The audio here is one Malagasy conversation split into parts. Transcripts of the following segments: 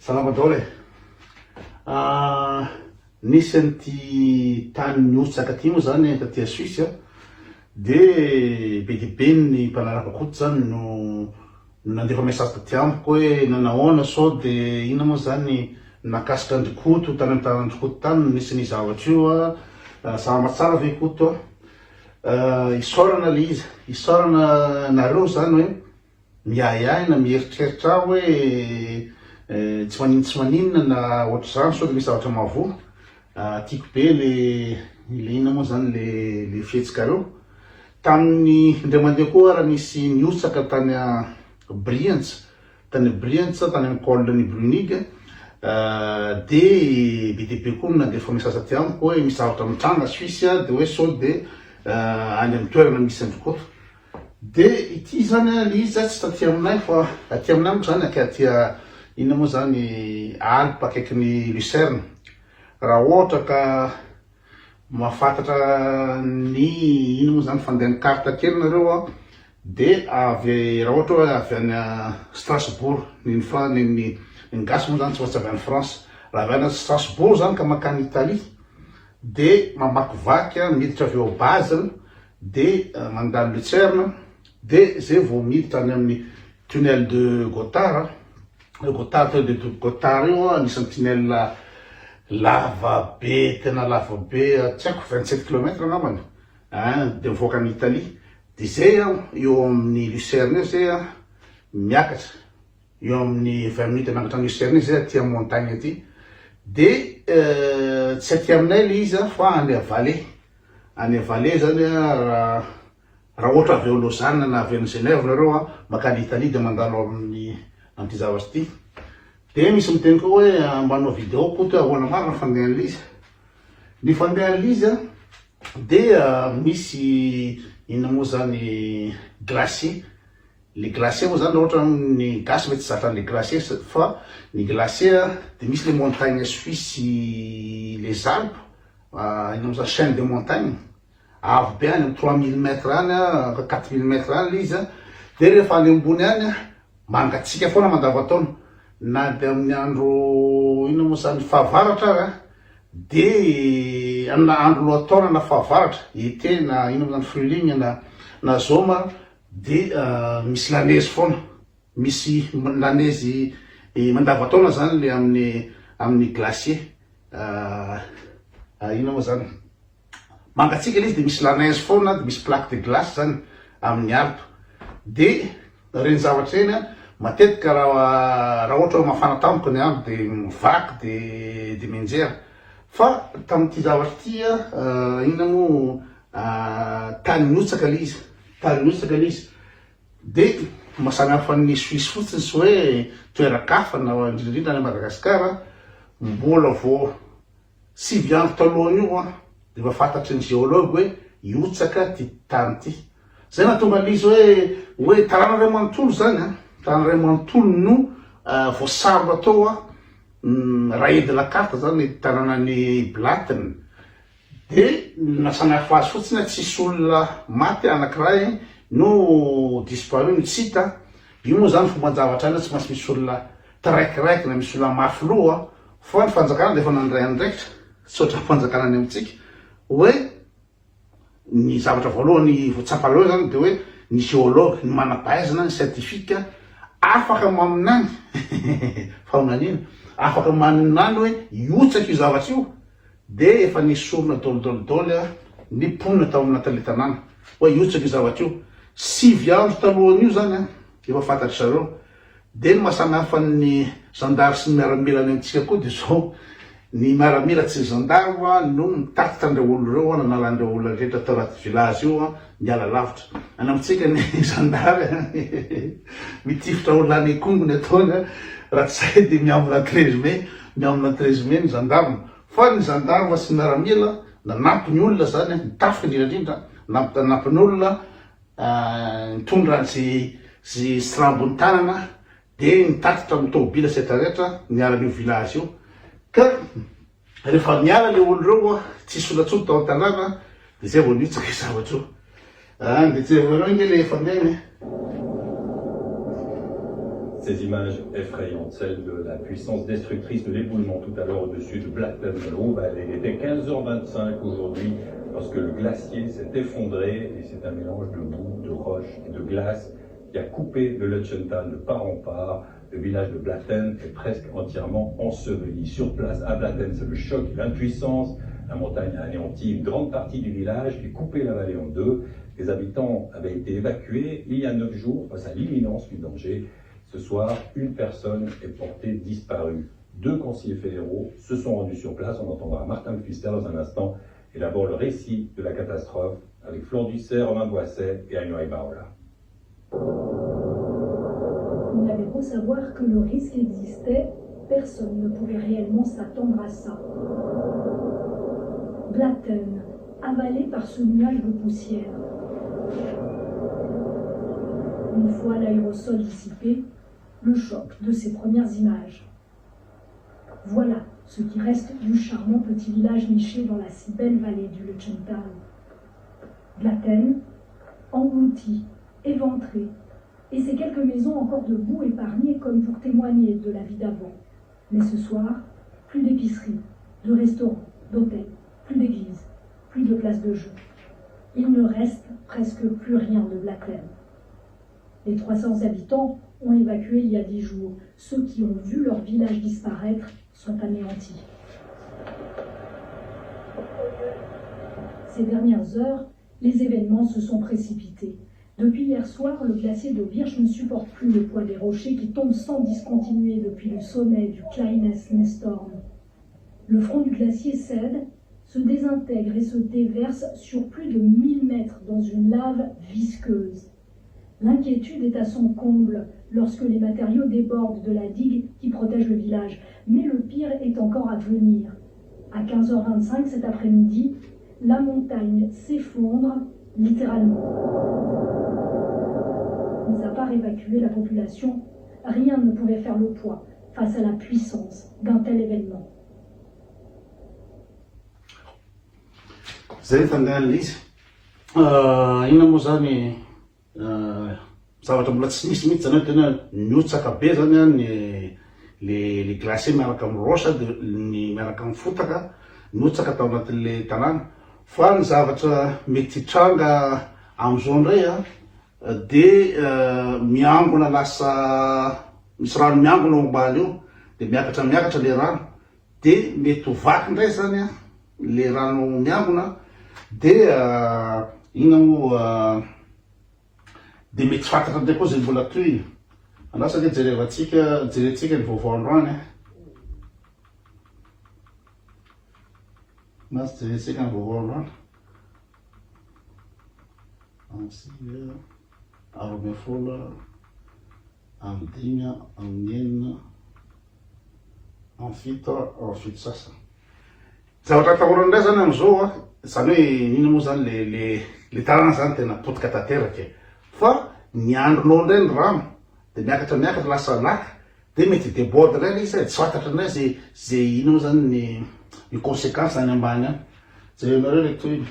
Salama daholo nisy an'ity tany miotsaka ty moa zany taty a Suisse de be dia be ny mpanaraka koty zany no nandefa message taty amiko hoe nanahoana sao de ina moa zany nakasika andrikoto tany amin'ny tany andrikoto tany nisy ny zavatra io sama tsara ve koto isaorana le izy isaorana nareo zany hoe miahiahy na mieritreritra hoe tsy maninona na ohatra zany sao de misy zavatra mahavoa tiako be le ina moa zany le fihetsikareo tamin'ny indray mandeha koa raha nisy niotsaka tany Brienz tany amin'ny col ny Brunig de be dia be koa nandefa message aty amiko hoe misy zavatra mitranga Suisse de hoe sao de any amin'ny toerana misy andrikoto de ity zany le izy tsy taty aminay fa aty aminay moa zany akaty ina moa zany Alpes akaikin'ny Lucerne raha ohatra ka mahafantatra ny ina moa zany fandehan'ny carte kely nareo de avy raha ohatra hoe avy any Strasbourg ny gasy moa zany tsy maintsy avy any France raha avy any Strasbourg zany ka makany Italie de mamakivaky miditra avy eo Basel de mandalo Lucerne de zay vao miditra any amin'ny tunnel de Gotthard io anisan'ny tunnel lava be tena lava be tsy haiko 27 km angambany de mivoaka any Italie de zay eo amin'ny Lucerne zay miakatra eo amin'ny 20 minutes miakatra any Lucerne zay aty amin'ny montagne aty de tsy aty aminay le izy fa any Valais zany raha ohatra avy eo Lausanne na avy any Genève nareo makany Italie de mandalo amin'ity zavatra ty de misy miteny koa hoe manao vidéo koa ahoana marina fandehan'le izy ny fandehan'le izy de misy ina moa zany glacier le glacier moa zany ohatra ny gasy mety zatra le glacier fa ny glacier de misy le montagne Suisse les Alpes ina moa zany chaîne de montagne avo be any amin'ny 3000 mètres any 4000 mètres any le izy de rehefa any ambony any mangatsika foana mandavataona na de amin'ny andro ina moa zany fahavaratra de amina andro lohataona na fahavaratra ete na ina moa zany fruling na zoma de misy lanezy foana misy lanezy mandavataona zany le amin'ny glacier ina moa zany mangatsika le izy de misy lanezy foana de misy plaque de glace zany amin'ny Alpes de reny zavatra reny matetika raha ohatra hoe mafana tampoka ny andro de mivaky de menjera fa tamin'ity zavatra ty ina moa tany miotsaka le izy de mahasamy hafa ny Suisse fotsiny sy hoe toerakafa na indrindrindra any Madagasikara mbola vo 5 andro talohany io de efa fantatry ny géologue hoe iotsaka ty tany ty zay nahatonga l'izy hoe tarana ray manontolo zany tarana ray manontolo no voasarona atao raha edy la carte zany tanànany Blatten de nasamy hafa azy fotsiny tsisy olona maty anankiray no disparu no tsy hita io moa zany fomban-javatra any tsy maintsy misy olona traikiraiky na misy olona mafy loha fa ny fanjakana de efa nandray andraikitra tsy ohatra fanjakana any amintsika hoe ny zavatra voalohany voatsapaloha zany de hoe ny géologue ny manampahaizana ny scientifique afaka maminany faonanina afaka maninany hoe iotsaka io zavatra io de efa nisy olona dolidoly ny ponina tao amin'ny nataletanana hoe iotsaka io zavatra io 5 andro talohan'io zany efa fantatry zareo de ny mahasamy hafa ny gendarme sy ny miaramila any amintsika koa de zao ny miaramila tsy ny gendarme no mitatitra andreo olo reo nanalandreo olona rehetra tao anaty village io miala lavitra any amintsika ny gendarme mitifitra olona any kongony ataony raha tsy zay de miambina 13 mai ny gendarme fa ny gendarme sy ny miaramila nanampy ny olona zany nitafika indrindrandrindra nanampy ny olona nitondra zay strambony tanana de nitatitra amin'ny tobila setrarehetra niala an'io village io ka rehefa miala le olo reo tsisy olatsolo tao an-tanàna de zay vao niotsaka zavatra io de tsy vareo inge le efa miainy Ces images effrayantes, celles de la puissance destructrice de l'éboulement tout à l'heure au-dessus de Blatten, dans le Haut-Valais. Il était 15h25 aujourd'hui lorsque le glacier s'est effondré et c'est un mélange de boue, de roche et de glace qui a coupé le Lutschental de part en part. Le village de Blatten est presque entièrement enseveli. Sur place, à Blatten, c'est le choc et l'impuissance. La montagne a anéanti une grande partie du village et coupé la vallée en deux. Les habitants avaient été évacués il y a 9 jours face à l'imminence du danger. Ce soir, une personne est portée disparue. 2 conseillers fédéraux se sont rendus sur place. On entendra Martin Pfister dans un instant. Et d'abord le récit de la catastrophe avec Flore Dussert, Romain Boisset et Agnoï Baola. Il avait beau savoir que le risque existait, personne ne pouvait réellement s'attendre à ça. Blatten, avalé par ce nuage de poussière. Une fois l'aérosol dissipé, le choc de ces premières images. Voilà ce qui reste du charmant petit village niché dans la si belle vallée du Lutschental. Blatten, englouti, éventré, et ces quelques maisons encore debout épargnées comme pour témoigner de la vie d'avant. Mais ce soir, plus d'épicerie, de restaurants, d'hôtels, plus d'églises, plus de places de jeu. Il ne reste presque plus rien de Blatten. Les 300 habitants ont évacué il y a 10 jours. Ceux qui ont vu leur village disparaître sont anéantis. Ces dernières heures, les événements se sont précipités. Depuis hier soir, le glacier de Virch ne supporte plus le poids des rochers qui tombent sans discontinuer depuis le sommet du Kleines Nestorm. Le front du glacier cède, se désintègre et se déverse sur plus de 1000 mètres dans une lave visqueuse. L'inquiétude est à son comble lorsque les matériaux débordent de la digue qui protège le village. Mais le pire est encore à venir. À 15h25 cet après-midi, la montagne s'effondre littéralement. Mis à part évacuer la population, rien ne pouvait faire le poids face à la puissance d'un tel événement. Zay tandrina izy ina moa zany zavatra mbola tsy nisy mihitsy zany tena niotsaka be zany a le glacier miaraka amin'ny rosa de ny miaraka amin'ny fotaka niotsaka tao anatin'le tanàna fa ny zavatra mety hitranga am'izao indray a de miangona lasa misy rano miangona ao ambany eo de miakatra le rano de mety ho vaky indray zany a le rano miangona de ina moa de mety fantatra ndray koa zay mbola toy andrasaka jerentsika ny vaovao androany na sy jerentsika ny vaovao androany amsivy aroa ambin'ny folo amin'ny dimy amin'ny enina amin'ny fito sasany zavatra atahorana indray zany am'izao a zany hoe ina moa zany le tanàna zany tena potika tanteraky fa ny andronao indray ny rano de miakatra lasa laka de mety déborde indray izy tsy fantatra indray zay ina moa zany ny conséquence zany ambany any zay anareo le toy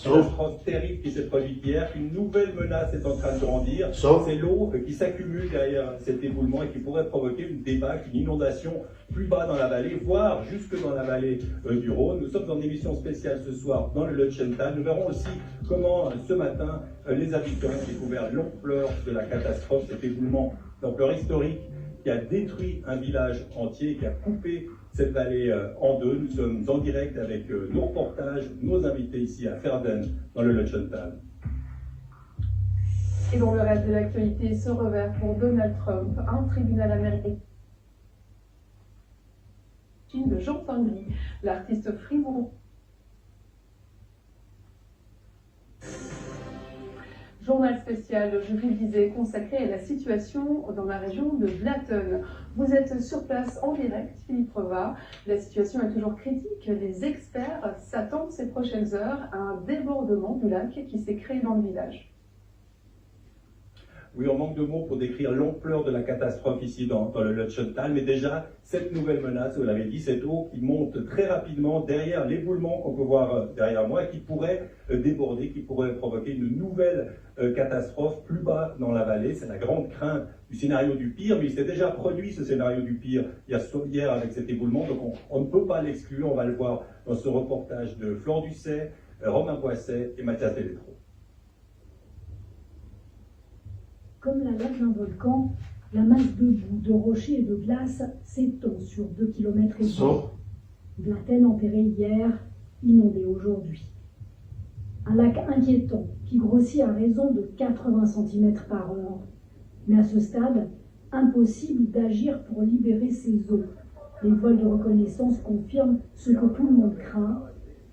Catastrophe terrible qui s'est produite hier, une nouvelle menace est en train de grandir. C'est l'eau qui s'accumule derrière cet éboulement et qui pourrait provoquer une débâcle, une inondation plus bas dans la vallée, voire jusque dans la vallée du Rhône. Nous sommes en émission spéciale ce soir dans le Lutschental. Nous verrons aussi comment ce matin les habitants ont découvert l'ampleur de la catastrophe, cet éboulement d'ampleur historique qui a détruit un village entier, qui a coupé cette vallée en deux. Nous sommes en direct avec nos reportages, nos invités ici à Verden, dans le Lutschental. Et dans le reste de l'actualité, ce revers pour Donald Trump, un tribunal américain de Jean Tinguely, l'artiste fribourg. Journal spécial, je vous le disais, consacré à la situation dans la région de Blatten. Vous êtes sur place en direct, Philippe Revard. La situation est toujours critique. Les experts s'attendent ces prochaines heures à un débordement du lac qui s'est créé dans le village. Oui, on manque de mots pour décrire l'ampleur de la catastrophe ici dans le Lötschental, mais déjà, cette nouvelle menace, vous l'avez dit, cette eau qui monte très rapidement derrière l'éboulement qu'on peut voir derrière moi et qui pourrait déborder, qui pourrait provoquer une nouvelle catastrophe plus bas dans la vallée. C'est la grande crainte du scénario du pire, mais il s'est déjà produit ce scénario du pire hier avec cet éboulement, donc on ne peut pas l'exclure. On va le voir dans ce reportage de Flore Ducet, Romain Boisset et Mathias Deletro. Comme la lave d'un volcan, la masse de boue, de rochers et de glace s'étend sur 2,5 km. Blatten enterré hier, inondé aujourd'hui. Un lac inquiétant qui grossit à raison de 80 cm par heure. Mais à ce stade, impossible d'agir pour libérer ces eaux. Les vols de reconnaissance confirment ce que tout le monde craint.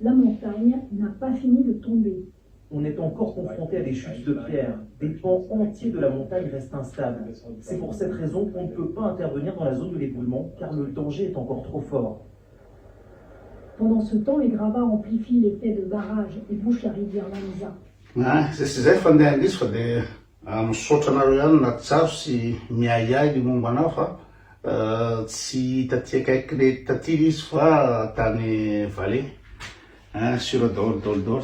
La montagne n'a pas fini de tomber. On est encore confronté à des chutes de pierres. Des pans entiers de la montagne restent instables. C'est pour cette raison qu'on ne peut pas intervenir dans la zone de l'éboulement, car le danger est encore trop fort. Pendant ce temps, les gravats amplifient l'effet de barrage et bouchent la rivière Lanza. Zay fandeha andrisy fa dia misaotra anareo ihany na tsaro sy miahiahy momba anao fa tsy taty akaiky le taty izy fa tany Valais sur le dôle.